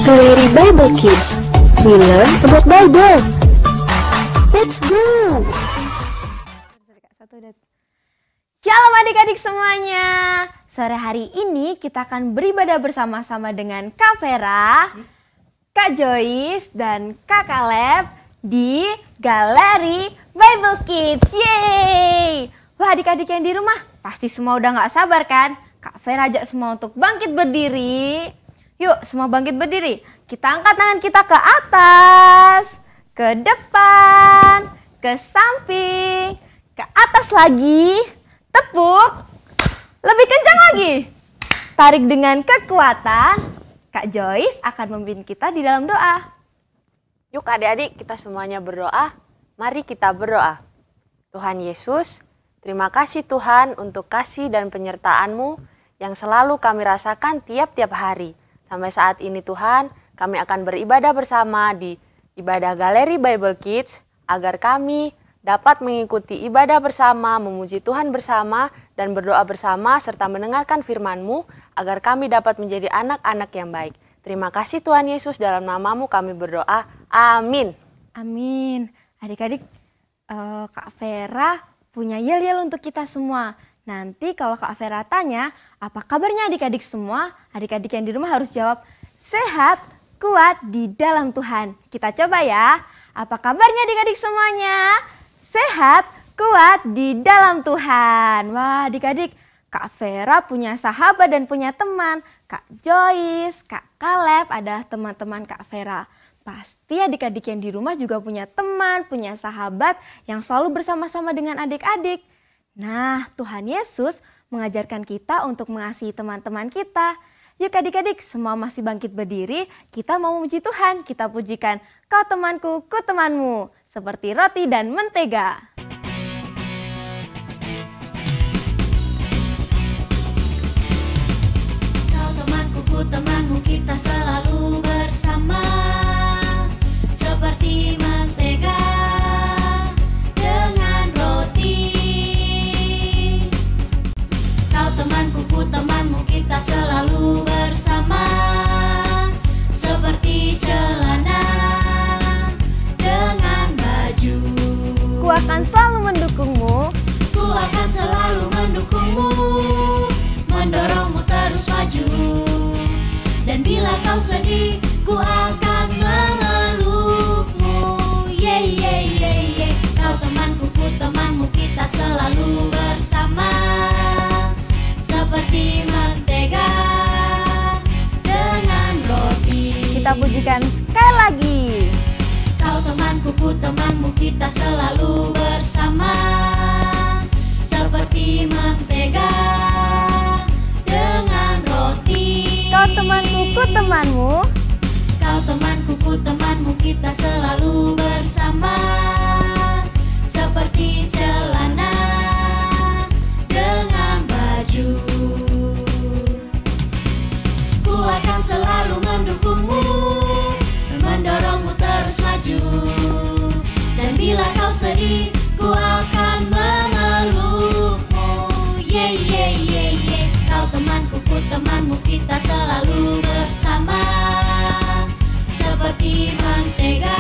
Galeri Bible Kids. We learn about Bible. Let's go! Shalom adik-adik semuanya. Sore hari ini kita akan beribadah bersama-sama dengan Kak Vera, Kak Joyce, dan Kak Caleb di Galeri Bible Kids. Yeay! Wah, adik-adik yang di rumah pasti semua udah gak sabar kan? Kak Vera ajak semua untuk bangkit berdiri. Yuk, semua bangkit berdiri. Kita angkat tangan kita ke atas, ke depan, ke samping, ke atas lagi. Tepuk. Lebih kencang lagi. Tarik dengan kekuatan. Kak Joyce akan memimpin kita di dalam doa. Yuk adik-adik, kita semuanya berdoa. Mari kita berdoa. Tuhan Yesus, terima kasih Tuhan untuk kasih dan penyertaan-Mu yang selalu kami rasakan tiap-tiap hari. Sampai saat ini Tuhan, kami akan beribadah bersama di ibadah Galeri Bible Kids agar kami dapat mengikuti ibadah bersama, memuji Tuhan bersama, dan berdoa bersama serta mendengarkan firman-Mu agar kami dapat menjadi anak-anak yang baik. Terima kasih Tuhan Yesus, dalam nama-Mu kami berdoa. Amin. Amin. Adik-adik, Kak Vera punya yel-yel untuk kita semua. Nanti kalau Kak Vera tanya, apa kabarnya adik-adik semua? Adik-adik yang di rumah harus jawab, sehat, kuat di dalam Tuhan. Kita coba ya. Apa kabarnya adik-adik semuanya? Sehat, kuat di dalam Tuhan. Wah, adik-adik, Kak Vera punya sahabat dan punya teman. Kak Joyce, Kak Caleb adalah teman-teman Kak Vera. Pasti adik-adik yang di rumah juga punya teman, punya sahabat yang selalu bersama-sama dengan adik-adik. Nah, Tuhan Yesus mengajarkan kita untuk mengasihi teman-teman kita. Yuk adik-adik, semua masih bangkit berdiri, kita mau memuji Tuhan. Kita pujikan, kau temanku, ku temanmu, seperti roti dan mentega. Kau temanku, ku temanmu, kita selalu bersama, seperti mentega dengan roti. Kau temanku, ku temanmu, kita selalu bersama, seperti celana dengan baju. Ku akan selalu mendukungmu. Ku akan selalu mendukungmu, mendorongmu terus maju. Dan bila kau sedih, ku akan memelukmu. Yeah, yeah, yeah, yeah. Kau temanku, ku temanmu, kita selalu bersama, seperti mentega dengan roti. Kita pujikan sekali lagi. Kau temanku, ku temanmu, kita selalu bersama, seperti mentega dengan roti. Kau temanku, ku temanmu. Kau temanku, ku temanmu, kita selalu bersama, seperti celana dengan baju. Ku akan selalu mendukungmu, mendorongmu terus maju. Dan bila kau sedih, ku akan memelukmu. Yeah, yeah, yeah, yeah. Kau temanku, ku temanmu, kita selalu bersama, seperti mentega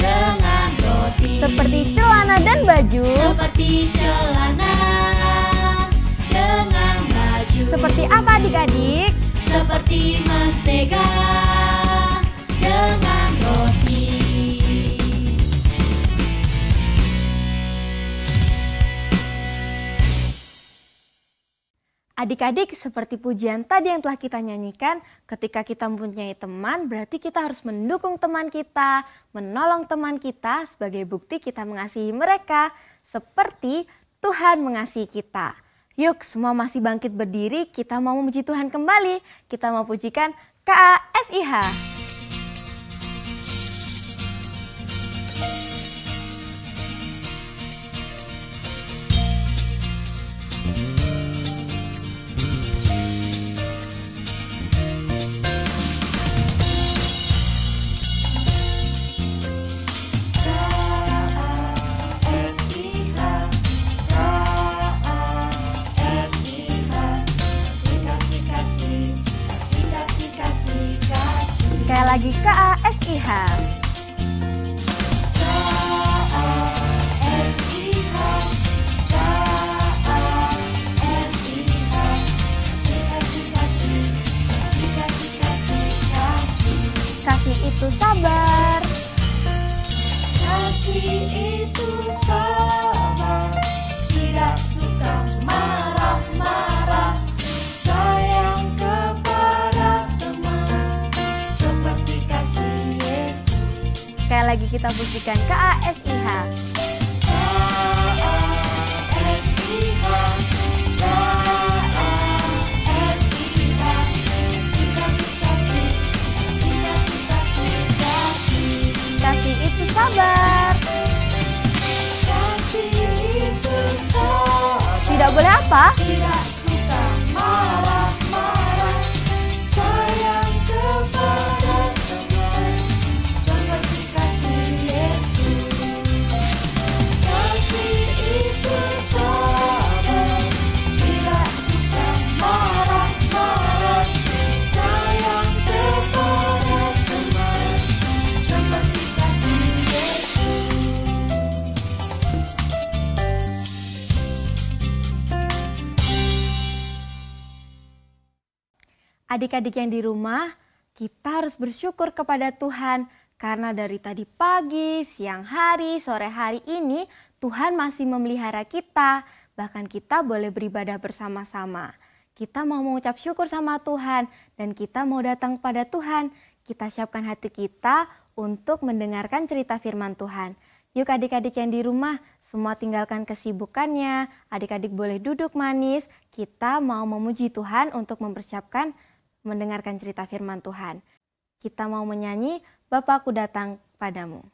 dengan roti. Seperti celana dan baju. Seperti celana dengan baju. Seperti apa adik-adik? Seperti mentega dengan roti. Adik-adik, seperti pujian tadi yang telah kita nyanyikan, ketika kita mempunyai teman, berarti kita harus mendukung teman kita, menolong teman kita sebagai bukti kita mengasihi mereka, seperti Tuhan mengasihi kita. Yuk, semua masih bangkit berdiri, kita mau memuji Tuhan kembali. Kita mau pujikan KASIH. Kasih, kasih, kasih, kasih, kasih, kasih, kasih. Kasih itu sabar, tidak suka marah-marah, sayang kepada teman, seperti kasih Yesus. Sekali lagi kita pujikan KASIH. Kasih itu sabar. Tidak boleh apa? Tidak suka marah-marah, sayang kepada teman, seperti kasih Yesus. Kasih itu sabar, tidak suka marah-marah, sayang kepada teman, seperti kasih Yesus. Adik-adik yang di rumah, kita harus bersyukur kepada Tuhan karena dari tadi pagi, siang hari, sore hari ini Tuhan masih memelihara kita. Bahkan kita boleh beribadah bersama-sama. Kita mau mengucap syukur sama Tuhan dan kita mau datang pada Tuhan. Kita siapkan hati kita untuk mendengarkan cerita firman Tuhan. Yuk adik-adik yang di rumah, semua tinggalkan kesibukannya. Adik-adik boleh duduk manis. Kita mau memuji Tuhan untuk mempersiapkan mendengarkan cerita firman Tuhan. Kita mau menyanyi, Bapakku datang padamu.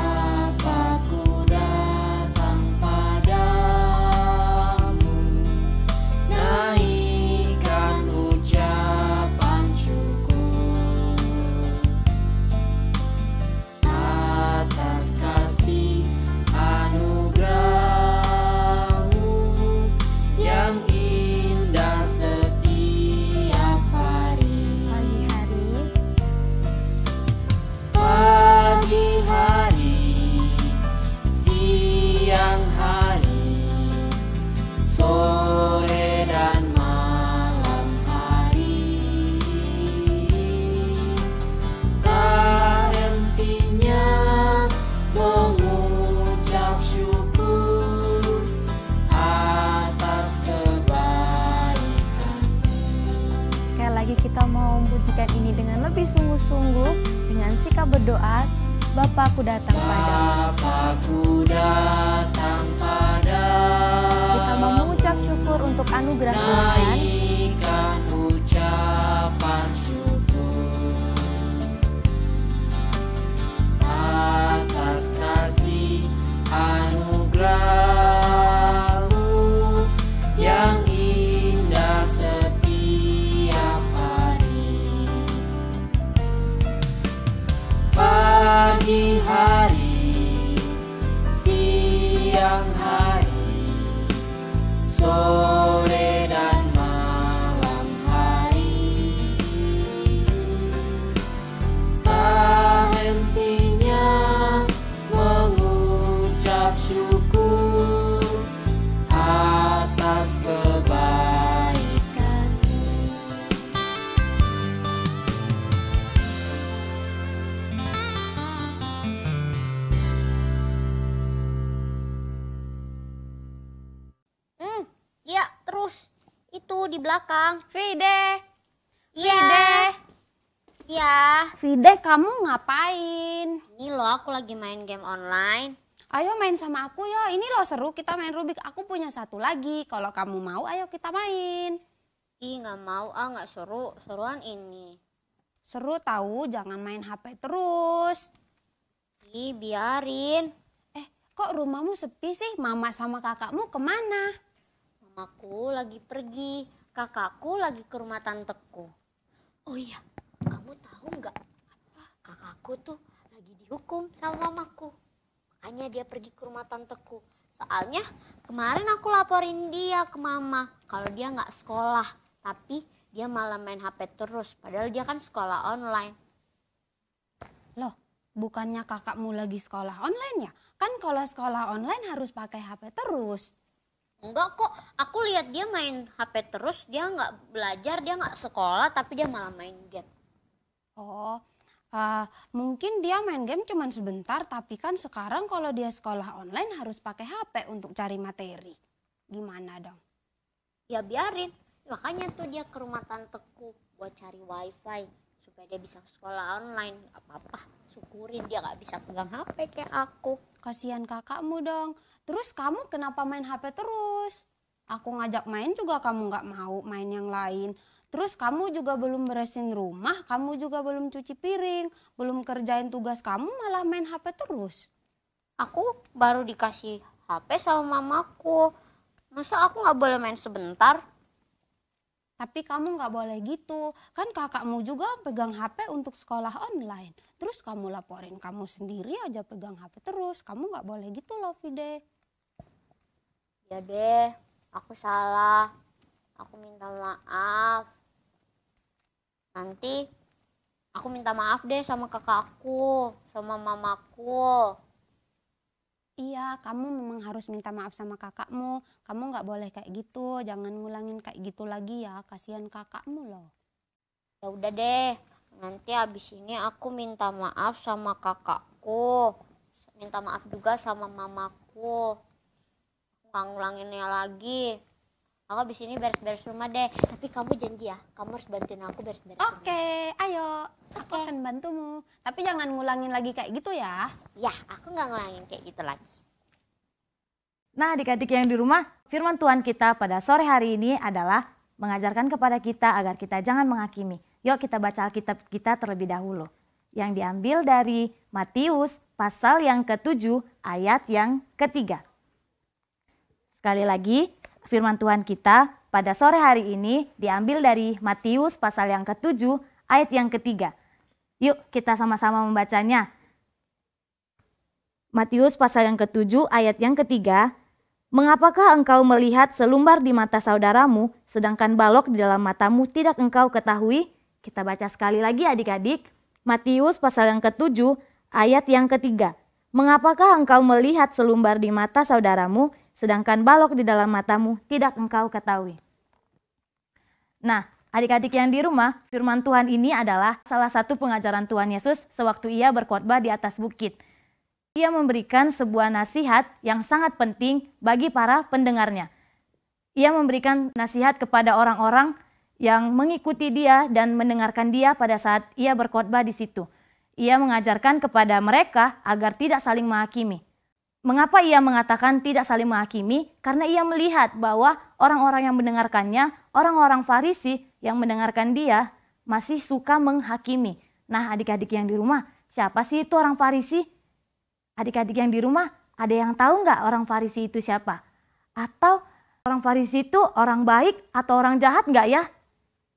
Bapakku datang padamu, naikkan ucapan syukur atas kasih anugerah-Mu yang indah setiap hari. Pagi hari, Pagi hari, siang hari, sore dan malam hari, tak hentinya mengucap syukur atas kebaikan. sekali lagi kita mau memujikan ini dengan lebih sungguh-sungguh dengan sikap berdoa, Bapakku datang padamu. Bapakku datang padamu, Kita mau mengucap syukur untuk anugerah Tuhan. naikkan ucapan syukur atas kasih anugerah-Mu yang indah setiap hari. Pagi hari, siang hari, sore dan malam hari, tak hentinya mengucap syukur atas kebaikan. Ya, terus itu di belakang. Vide, Iya. Ya, Vide kamu ngapain? ini loh aku lagi main game online. Ayo main sama aku ya, ini loh seru kita main Rubik. Aku punya satu lagi, kalau kamu mau ayo kita main. Ih, nggak mau, nggak seru. Seruan ini. Seru tahu, jangan main HP terus. Ih, biarin. Kok rumahmu sepi sih? Mama sama kakakmu kemana? Mamaku lagi pergi, kakakku lagi ke rumah tanteku. Oh iya, kamu tahu nggak? Kakakku tuh lagi dihukum sama mamaku. Makanya dia pergi ke rumah tanteku. Soalnya kemarin aku laporin dia ke mama kalau dia nggak sekolah. Tapi dia malah main HP terus, padahal dia kan sekolah online. Loh, bukannya kakakmu lagi sekolah online ya? Kan kalau sekolah online harus pakai HP terus. Enggak kok, aku lihat dia main HP terus, dia nggak belajar, dia nggak sekolah, tapi dia malah main game. Oh, mungkin dia main game cuman sebentar, tapi kan sekarang kalau dia sekolah online harus pakai HP untuk cari materi. Gimana dong? Ya biarin, makanya tuh dia ke rumah tanteku buat cari wifi supaya dia bisa sekolah online. Apa-apa, syukurin dia nggak bisa pegang HP kayak aku. Kasihan kakakmu dong. Terus kamu kenapa main HP terus? Aku ngajak main juga kamu nggak mau main yang lain. Terus kamu juga belum beresin rumah, kamu juga belum cuci piring, belum kerjain tugas kamu malah main HP terus. Aku baru dikasih HP sama mamaku. Masa aku nggak boleh main sebentar? Tapi kamu nggak boleh gitu, kan kakakmu juga pegang HP untuk sekolah online. Terus kamu laporin kamu sendiri aja pegang HP terus, kamu nggak boleh gitu loh Fide. Ya deh, aku salah. Aku minta maaf. Nanti aku minta maaf deh sama kakakku, sama mamaku. Iya, kamu memang harus minta maaf sama kakakmu. Kamu nggak boleh kayak gitu, jangan ngulangin kayak gitu lagi ya, kasihan kakakmu loh. Ya udah deh, nanti habis ini aku minta maaf sama kakakku. Minta maaf juga sama mamaku. Nggak ngulanginnya lagi. Aku habis ini beres-beres rumah deh. Tapi kamu janji ya, kamu harus bantuin aku beres-beres rumah. Oke, ayo, aku akan bantumu. Tapi jangan ngulangin lagi kayak gitu ya. Ya, aku nggak ngulangin kayak gitu lagi. Nah, adik-adik yang di rumah, firman Tuhan kita pada sore hari ini adalah mengajarkan kepada kita agar kita jangan menghakimi. Yuk kita baca Alkitab kita terlebih dahulu. Yang diambil dari Matius pasal yang ke-7 ayat yang ke-3. Sekali lagi, firman Tuhan kita pada sore hari ini diambil dari Matius pasal yang ke-7 ayat yang ke-3. Yuk kita sama-sama membacanya. Matius pasal yang ke-7 ayat yang ke-3. Mengapakah engkau melihat selumbar di mata saudaramu, sedangkan balok di dalam matamu tidak engkau ketahui? Kita baca sekali lagi adik-adik. Matius pasal yang ke-7 ayat yang ke-3. Mengapakah engkau melihat selumbar di mata saudaramu, sedangkan balok di dalam matamu tidak engkau ketahui? Nah, adik-adik yang di rumah, firman Tuhan ini adalah salah satu pengajaran Tuhan Yesus sewaktu ia berkhotbah di atas bukit. Ia memberikan sebuah nasihat yang sangat penting bagi para pendengarnya. Ia memberikan nasihat kepada orang-orang yang mengikuti dia dan mendengarkan dia pada saat ia berkhotbah di situ. Ia mengajarkan kepada mereka agar tidak saling menghakimi. Mengapa ia mengatakan tidak saling menghakimi? Karena ia melihat bahwa orang-orang yang mendengarkannya, orang-orang Farisi yang mendengarkan dia masih suka menghakimi. Nah, adik-adik yang di rumah, siapa sih itu orang Farisi? Adik-adik yang di rumah, ada yang tahu nggak orang Farisi itu siapa? Atau orang Farisi itu orang baik atau orang jahat nggak ya?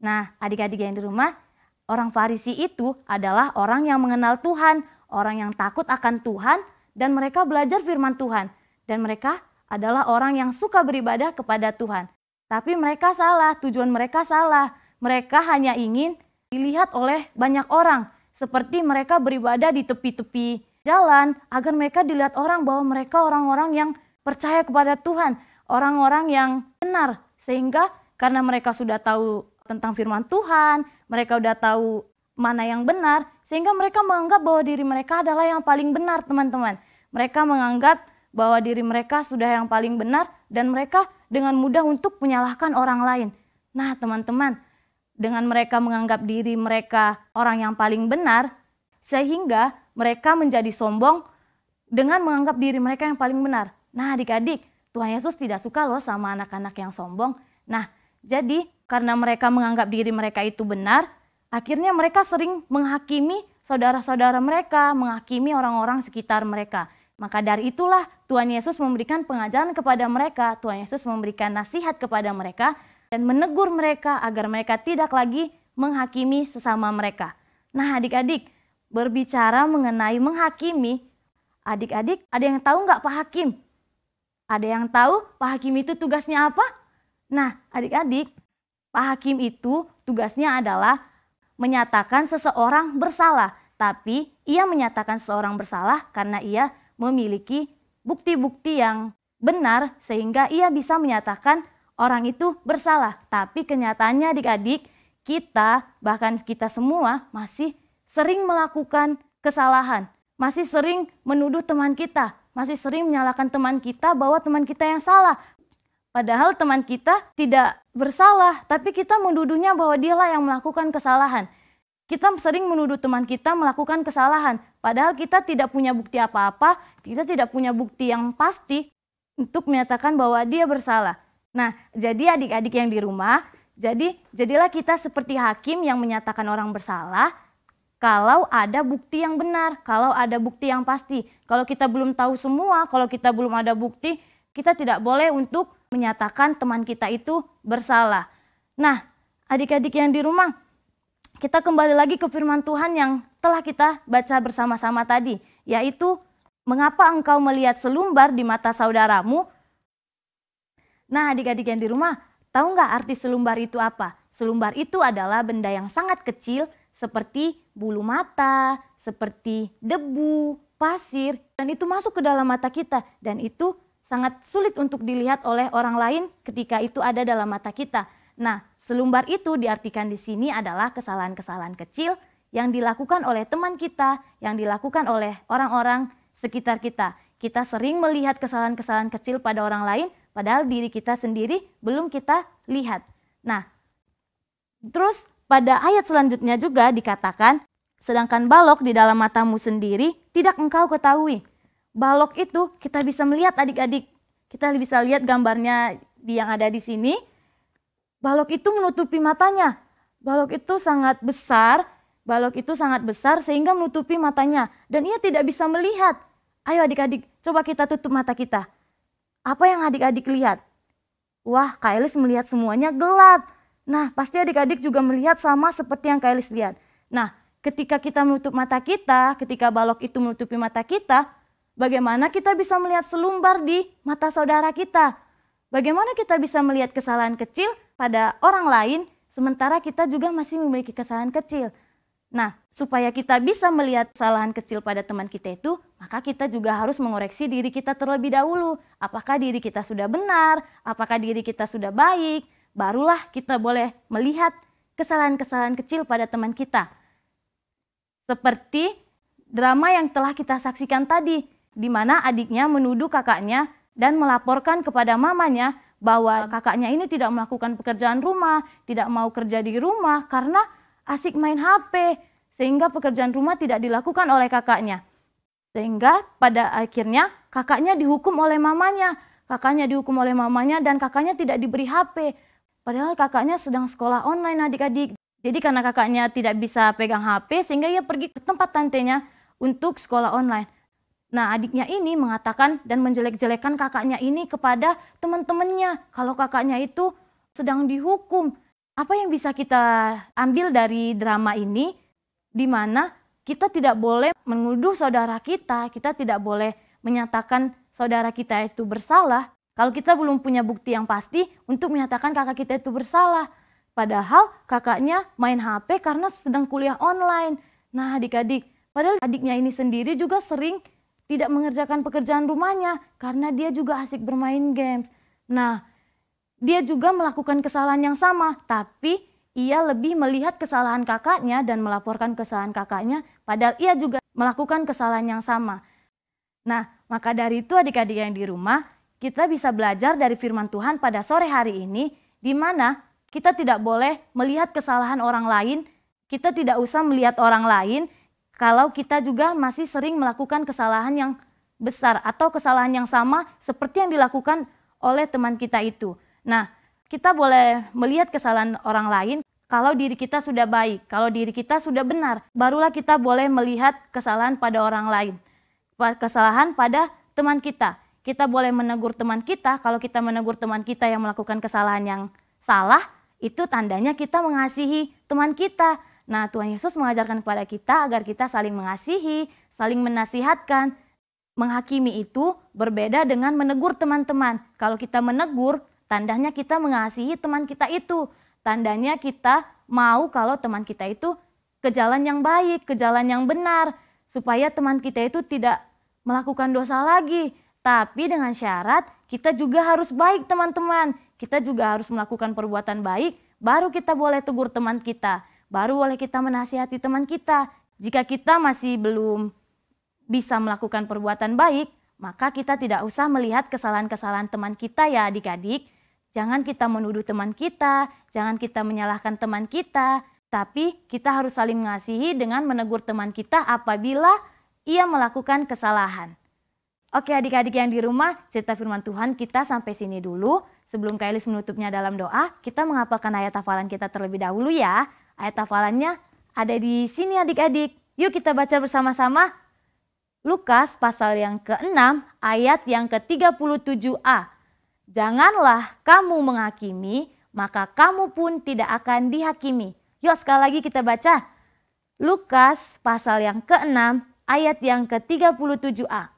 Nah, adik-adik yang di rumah, orang Farisi itu adalah orang yang mengenal Tuhan, orang yang takut akan Tuhan, dan mereka belajar firman Tuhan. Dan mereka adalah orang yang suka beribadah kepada Tuhan. Tapi mereka salah, tujuan mereka salah. Mereka hanya ingin dilihat oleh banyak orang. Seperti mereka beribadah di tepi-tepi jalan agar mereka dilihat orang bahwa mereka orang-orang yang percaya kepada Tuhan. Orang-orang yang benar. Sehingga karena mereka sudah tahu tentang firman Tuhan, mereka sudah tahu mana yang benar, sehingga mereka menganggap bahwa diri mereka adalah yang paling benar, teman-teman. Mereka menganggap bahwa diri mereka sudah yang paling benar dan mereka dengan mudah untuk menyalahkan orang lain. Nah, teman-teman, dengan mereka menganggap diri mereka orang yang paling benar, sehingga mereka menjadi sombong dengan menganggap diri mereka yang paling benar. Nah, adik-adik, Tuhan Yesus tidak suka loh sama anak-anak yang sombong. Nah, jadi karena mereka menganggap diri mereka itu benar, akhirnya mereka sering menghakimi saudara-saudara mereka, menghakimi orang-orang sekitar mereka. Maka dari itulah Tuhan Yesus memberikan pengajaran kepada mereka, Tuhan Yesus memberikan nasihat kepada mereka dan menegur mereka agar mereka tidak lagi menghakimi sesama mereka. Nah, adik-adik, berbicara mengenai menghakimi, adik-adik ada yang tahu nggak Pak Hakim? Ada yang tahu Pak Hakim itu tugasnya apa? Nah, adik-adik, Pak Hakim itu tugasnya adalah menyatakan seseorang bersalah. tapi ia menyatakan seseorang bersalah karena ia memiliki bukti-bukti yang benar sehingga ia bisa menyatakan orang itu bersalah. Tapi kenyataannya adik-adik, kita bahkan kita semua masih sering melakukan kesalahan, masih sering menuduh teman kita, masih sering menyalahkan teman kita bahwa teman kita yang salah. Padahal teman kita tidak bersalah, tapi kita menuduhnya bahwa dialah yang melakukan kesalahan. Kita sering menuduh teman kita melakukan kesalahan, padahal kita tidak punya bukti apa-apa, kita tidak punya bukti yang pasti untuk menyatakan bahwa dia bersalah. Nah, jadi adik-adik yang di rumah, jadilah kita seperti hakim yang menyatakan orang bersalah kalau ada bukti yang benar, kalau ada bukti yang pasti. Kalau kita belum tahu semua, kalau kita belum ada bukti, kita tidak boleh untuk menyatakan teman kita itu bersalah. Nah, adik-adik yang di rumah, kita kembali lagi ke firman Tuhan yang telah kita baca bersama-sama tadi, yaitu mengapa engkau melihat selumbar di mata saudaramu? Nah, adik-adik yang di rumah, tahu nggak arti selumbar itu apa? Selumbar itu adalah benda yang sangat kecil seperti bulu mata, seperti debu, pasir, dan itu masuk ke dalam mata kita, dan itu sangat sulit untuk dilihat oleh orang lain ketika itu ada dalam mata kita. Nah, selumbar itu diartikan di sini adalah kesalahan-kesalahan kecil yang dilakukan oleh teman kita, yang dilakukan oleh orang-orang sekitar kita. Kita sering melihat kesalahan-kesalahan kecil pada orang lain, padahal diri kita sendiri belum kita lihat. Nah, terus pada ayat selanjutnya juga dikatakan, sedangkan balok di dalam matamu sendiri tidak engkau ketahui. Balok itu kita bisa melihat adik-adik, kita bisa lihat gambarnya yang ada di sini. Balok itu menutupi matanya. Balok itu sangat besar sehingga menutupi matanya dan ia tidak bisa melihat. Ayo adik-adik, coba kita tutup mata kita. Apa yang adik-adik lihat? Wah, Kak Elis melihat semuanya gelap. Nah, pasti adik-adik juga melihat sama seperti yang Kak Elis lihat. Nah, ketika kita menutup mata kita, ketika balok itu menutupi mata kita, bagaimana kita bisa melihat selumbar di mata saudara kita? Bagaimana kita bisa melihat kesalahan kecil pada orang lain, sementara kita juga masih memiliki kesalahan kecil? Nah, supaya kita bisa melihat kesalahan kecil pada teman kita itu, maka kita juga harus mengoreksi diri kita terlebih dahulu. Apakah diri kita sudah benar? Apakah diri kita sudah baik? Barulah kita boleh melihat kesalahan-kesalahan kecil pada teman kita. Seperti drama yang telah kita saksikan tadi, di mana adiknya menuduh kakaknya dan melaporkan kepada mamanya bahwa kakaknya ini tidak melakukan pekerjaan rumah, tidak mau kerja di rumah karena asik main HP, sehingga pekerjaan rumah tidak dilakukan oleh kakaknya. Sehingga pada akhirnya kakaknya dihukum oleh mamanya. Dan kakaknya tidak diberi HP. Padahal kakaknya sedang sekolah online adik-adik. Jadi karena kakaknya tidak bisa pegang HP sehingga ia pergi ke tempat tantenya untuk sekolah online. Nah, adiknya ini mengatakan dan menjelek-jelekan kakaknya ini kepada teman-temannya kalau kakaknya itu sedang dihukum. Apa yang bisa kita ambil dari drama ini, di mana kita tidak boleh menuduh saudara kita tidak boleh menyatakan saudara kita itu bersalah kalau kita belum punya bukti yang pasti untuk menyatakan kakak kita itu bersalah. Padahal kakaknya main HP karena sedang kuliah online. Nah adik-adik, padahal adiknya ini sendiri juga sering tidak mengerjakan pekerjaan rumahnya karena dia juga asik bermain games. Nah, dia juga melakukan kesalahan yang sama, tapi ia lebih melihat kesalahan kakaknya dan melaporkan kesalahan kakaknya, padahal ia juga melakukan kesalahan yang sama. Nah, maka dari itu adik-adik yang di rumah, kita bisa belajar dari firman Tuhan pada sore hari ini, di mana kita tidak boleh melihat kesalahan orang lain, kita tidak usah melihat orang lain, kalau kita juga masih sering melakukan kesalahan yang besar atau kesalahan yang sama seperti yang dilakukan oleh teman kita itu. Nah, kita boleh melihat kesalahan orang lain kalau diri kita sudah baik, kalau diri kita sudah benar. Barulah kita boleh melihat kesalahan pada orang lain, kesalahan pada teman kita. Kita boleh menegur teman kita, kalau kita menegur teman kita yang melakukan kesalahan yang salah, itu tandanya kita mengasihi teman kita. Nah, Tuhan Yesus mengajarkan kepada kita agar kita saling mengasihi, saling menasihatkan. Menghakimi itu berbeda dengan menegur teman-teman. Kalau kita menegur, tandanya kita mengasihi teman kita itu. Tandanya kita mau kalau teman kita itu ke jalan yang baik, ke jalan yang benar, supaya teman kita itu tidak melakukan dosa lagi. Tapi dengan syarat kita juga harus baik teman-teman. Kita juga harus melakukan perbuatan baik, baru kita boleh tegur teman kita. Baru boleh kita menasihati teman kita. Jika kita masih belum bisa melakukan perbuatan baik, maka kita tidak usah melihat kesalahan-kesalahan teman kita ya adik-adik. Jangan kita menuduh teman kita, jangan kita menyalahkan teman kita. Tapi kita harus saling mengasihi dengan menegur teman kita apabila ia melakukan kesalahan. Oke adik-adik yang di rumah, cerita firman Tuhan kita sampai sini dulu. Sebelum Kak Elis menutupnya dalam doa, kita menghafalkan ayat hafalan kita terlebih dahulu ya. Ayat hafalannya ada di sini adik-adik. Yuk kita baca bersama-sama. Lukas pasal yang ke-6 ayat yang ke-37a. Janganlah kamu menghakimi, maka kamu pun tidak akan dihakimi. Yuk sekali lagi kita baca. Lukas pasal yang ke-6 ayat yang ke-37a.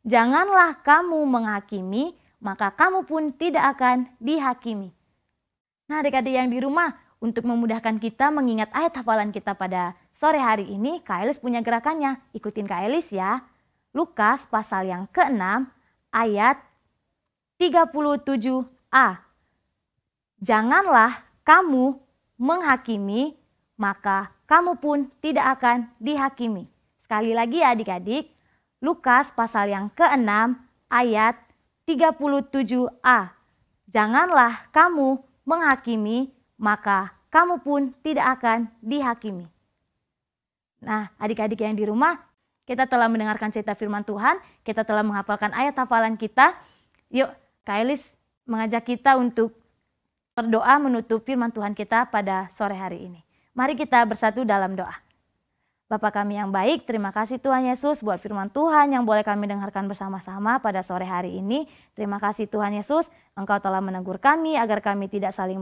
Janganlah kamu menghakimi, maka kamu pun tidak akan dihakimi. Nah adik-adik yang di rumah, untuk memudahkan kita mengingat ayat hafalan kita pada sore hari ini, Kak Elis punya gerakannya. Ikutin Kak Elis ya. Lukas pasal yang ke-6 ayat 37a. Janganlah kamu menghakimi, maka kamu pun tidak akan dihakimi. Sekali lagi ya adik-adik. Lukas pasal yang ke-6 ayat 37a. Janganlah kamu menghakimi, maka kamu pun tidak akan dihakimi. Nah adik-adik yang di rumah, kita telah mendengarkan cerita firman Tuhan, kita telah menghafalkan ayat hafalan kita. Yuk Kak Elis mengajak kita untuk berdoa menutup firman Tuhan kita pada sore hari ini. Mari kita bersatu dalam doa. Bapa kami yang baik, terima kasih Tuhan Yesus buat firman Tuhan yang boleh kami dengarkan bersama-sama pada sore hari ini. Terima kasih Tuhan Yesus, Engkau telah menegur kami agar kami tidak saling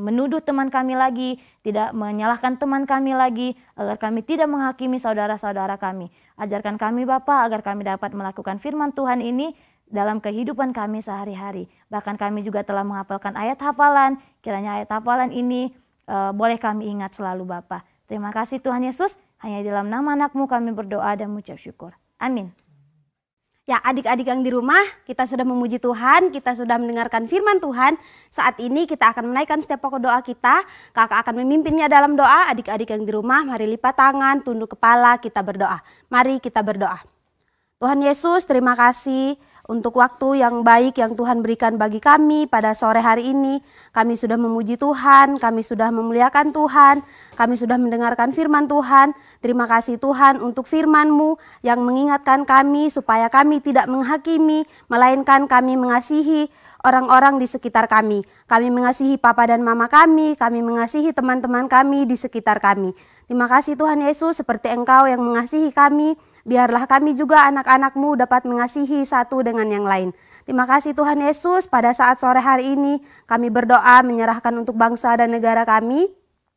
menuduh teman kami lagi, tidak menyalahkan teman kami lagi, agar kami tidak menghakimi saudara-saudara kami. Ajarkan kami Bapa agar kami dapat melakukan firman Tuhan ini dalam kehidupan kami sehari-hari. Bahkan kami juga telah menghafalkan ayat hafalan, kiranya ayat hafalan ini boleh kami ingat selalu Bapa. Terima kasih Tuhan Yesus, hanya dalam nama anak-Mu kami berdoa dan mengucap syukur. Amin. Ya adik-adik yang di rumah, kita sudah memuji Tuhan, kita sudah mendengarkan firman Tuhan. Saat ini kita akan menaikkan setiap pokok doa kita. Kakak akan memimpinnya dalam doa. Adik-adik yang di rumah, mari lipat tangan, tunduk kepala, kita berdoa. Mari kita berdoa. Tuhan Yesus, terima kasih untuk waktu yang baik yang Tuhan berikan bagi kami pada sore hari ini. Kami sudah memuji Tuhan, kami sudah memuliakan Tuhan, kami sudah mendengarkan firman Tuhan. Terima kasih Tuhan untuk firman-Mu yang mengingatkan kami supaya kami tidak menghakimi, melainkan kami mengasihi orang-orang di sekitar kami. Kami mengasihi papa dan mama kami mengasihi teman-teman kami di sekitar kami. Terima kasih Tuhan Yesus, seperti Engkau yang mengasihi kami, biarlah kami juga anak-anak-Mu dapat mengasihi satu dengan yang lain. Terima kasih Tuhan Yesus, pada saat sore hari ini kami berdoa menyerahkan untuk bangsa dan negara kami.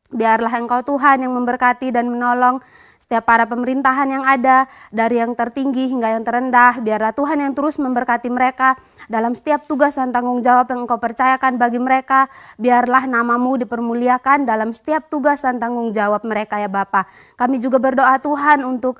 Biarlah Engkau Tuhan yang memberkati dan menolong setiap para pemerintahan yang ada, dari yang tertinggi hingga yang terendah. Biarlah Tuhan yang terus memberkati mereka dalam setiap tugas dan tanggung jawab yang Engkau percayakan bagi mereka. Biarlah nama-Mu dipermuliakan dalam setiap tugas dan tanggung jawab mereka ya Bapa. Kami juga berdoa Tuhan untuk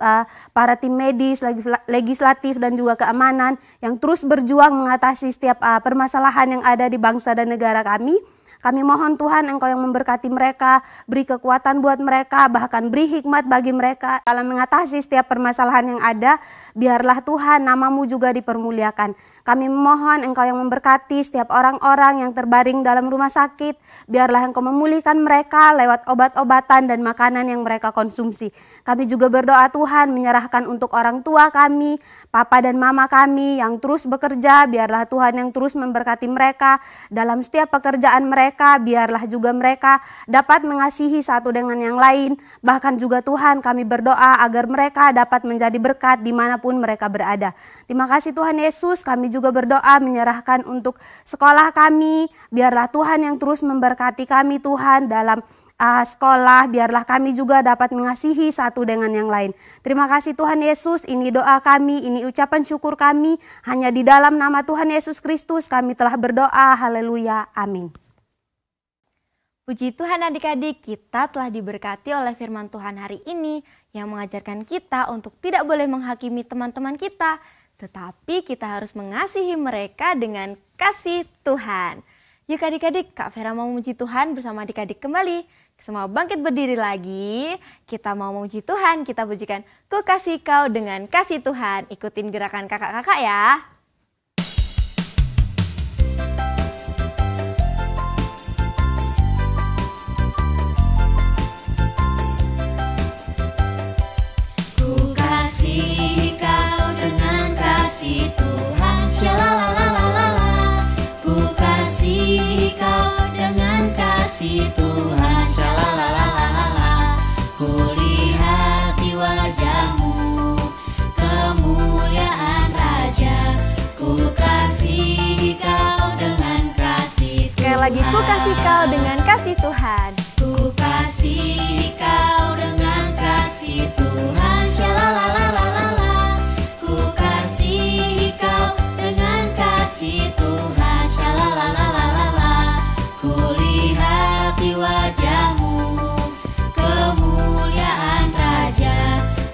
para tim medis, legislatif dan juga keamanan yang terus berjuang mengatasi setiap permasalahan yang ada di bangsa dan negara kami. Kami mohon Tuhan Engkau yang memberkati mereka, beri kekuatan buat mereka, bahkan beri hikmat bagi mereka dalam mengatasi setiap permasalahan yang ada. Biarlah Tuhan nama-Mu juga dipermuliakan. Kami mohon Engkau yang memberkati setiap orang-orang yang terbaring dalam rumah sakit. Biarlah Engkau memulihkan mereka lewat obat-obatan dan makanan yang mereka konsumsi. Kami juga berdoa Tuhan menyerahkan untuk orang tua kami, papa dan mama kami yang terus bekerja. Biarlah Tuhan yang terus memberkati mereka dalam setiap pekerjaan mereka. Biarlah juga mereka dapat mengasihi satu dengan yang lain. Bahkan juga Tuhan kami berdoa agar mereka dapat menjadi berkat dimanapun mereka berada. Terima kasih Tuhan Yesus, kami juga berdoa menyerahkan untuk sekolah kami. Biarlah Tuhan yang terus memberkati kami Tuhan dalam sekolah. Biarlah kami juga dapat mengasihi satu dengan yang lain. Terima kasih Tuhan Yesus, ini doa kami, ini ucapan syukur kami. Hanya di dalam nama Tuhan Yesus Kristus kami telah berdoa. Haleluya, amin. Puji Tuhan adik-adik, kita telah diberkati oleh firman Tuhan hari ini yang mengajarkan kita untuk tidak boleh menghakimi teman-teman kita, tetapi kita harus mengasihi mereka dengan kasih Tuhan. Yuk adik-adik, Kak Vera mau memuji Tuhan bersama adik-adik kembali. Semua bangkit berdiri lagi, kita mau memuji Tuhan, kita pujikan Ku kasih kau dengan kasih Tuhan. Ikutin gerakan kakak-kakak ya. Kasih kau dengan kasih Tuhan, shalalalalala. Ku kasih kau dengan kasih Tuhan, shalalalalala. Ku lihat di wajahmu kemuliaan Raja. Ku kasih kau dengan kasih Tuhan. Sekali lagi, ku kasih kau dengan kasih Tuhan. Ku kasih kau dengan kasih Tuhan, shalalalalala. Ku kasih kau dengan kasih Tuhan, shalalalalala. Ku lihat di wajahmu kemuliaan Raja.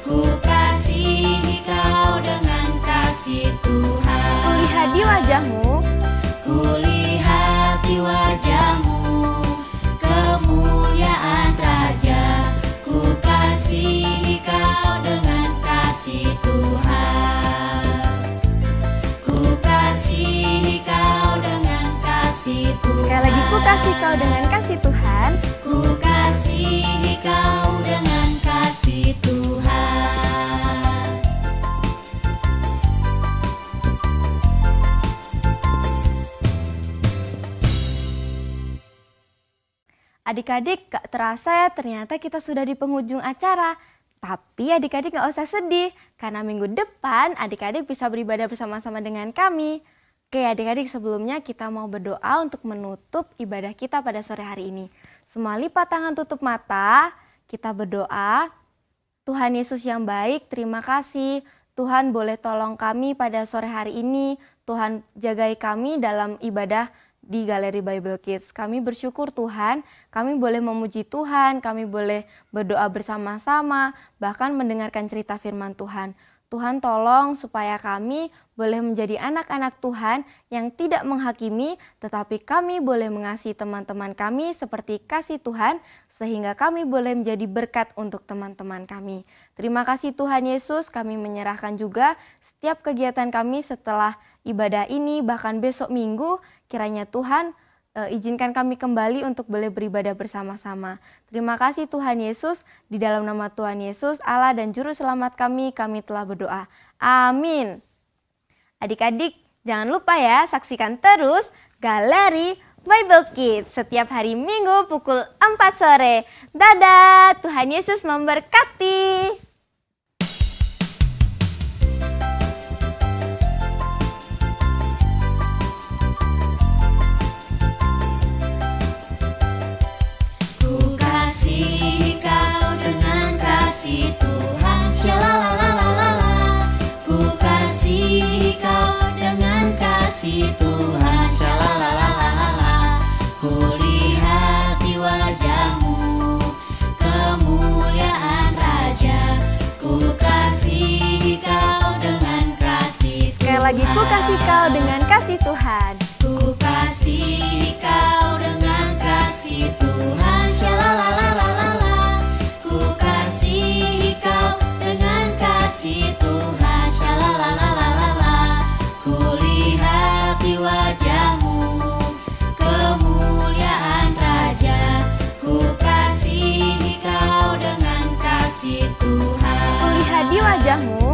Ku kasih kau dengan kasih Tuhan. Ku lihat di wajahmu, ku lihat di wajahmu kemuliaan Raja. Ku kasih kau dengan kasih Tuhan. Ku kasih kau dengan kasih Tuhan. sekali lagi ku kasih kau dengan kasih Tuhan. Ku kasih kau dengan kasih Tuhan. Adik-adik, gak terasa ya ternyata kita sudah di penghujung acara. Tapi adik-adik gak usah sedih, karena minggu depan adik-adik bisa beribadah bersama-sama dengan kami. Oke adik-adik, sebelumnya kita mau berdoa untuk menutup ibadah kita pada sore hari ini. Semua lipat tangan, tutup mata, kita berdoa. Tuhan Yesus yang baik, terima kasih. Tuhan boleh tolong kami pada sore hari ini. Tuhan jagai kami dalam ibadah di Galeri Bible Kids. Kami bersyukur Tuhan, kami boleh memuji Tuhan, kami boleh berdoa bersama-sama, bahkan mendengarkan cerita firman Tuhan. Tuhan tolong supaya kami boleh menjadi anak-anak Tuhan yang tidak menghakimi, tetapi kami boleh mengasihi teman-teman kami seperti kasih Tuhan, sehingga kami boleh menjadi berkat untuk teman-teman kami. Terima kasih Tuhan Yesus, kami menyerahkan juga setiap kegiatan kami setelah ibadah ini, bahkan besok minggu, kiranya Tuhan izinkan kami kembali untuk boleh beribadah bersama-sama. Terima kasih Tuhan Yesus, di dalam nama Tuhan Yesus, Allah dan Juru Selamat kami telah berdoa. Amin. Adik-adik, jangan lupa ya, saksikan terus Galeri Bible Kids setiap hari Minggu pukul 4 sore. Dadah, Tuhan Yesus memberkati. Kasih kau dengan kasih Tuhan, shalalalalala. Ku kasih kau dengan kasih Tuhan, shalalalalala. Ku lihat di wajahmu kemuliaan Raja. Ku kasih kau dengan kasih Tuhan. Sekali lagi, ku kasih kau dengan kasih Tuhan. Ku kasih kau dengan kasih Tuhan, shalalalalala. Ku kasih kau dengan kasih Tuhan, shalalalalala. Ku lihat di wajahmu kemuliaan Raja. Ku kasih kau dengan kasih Tuhan. Ku lihat di wajahmu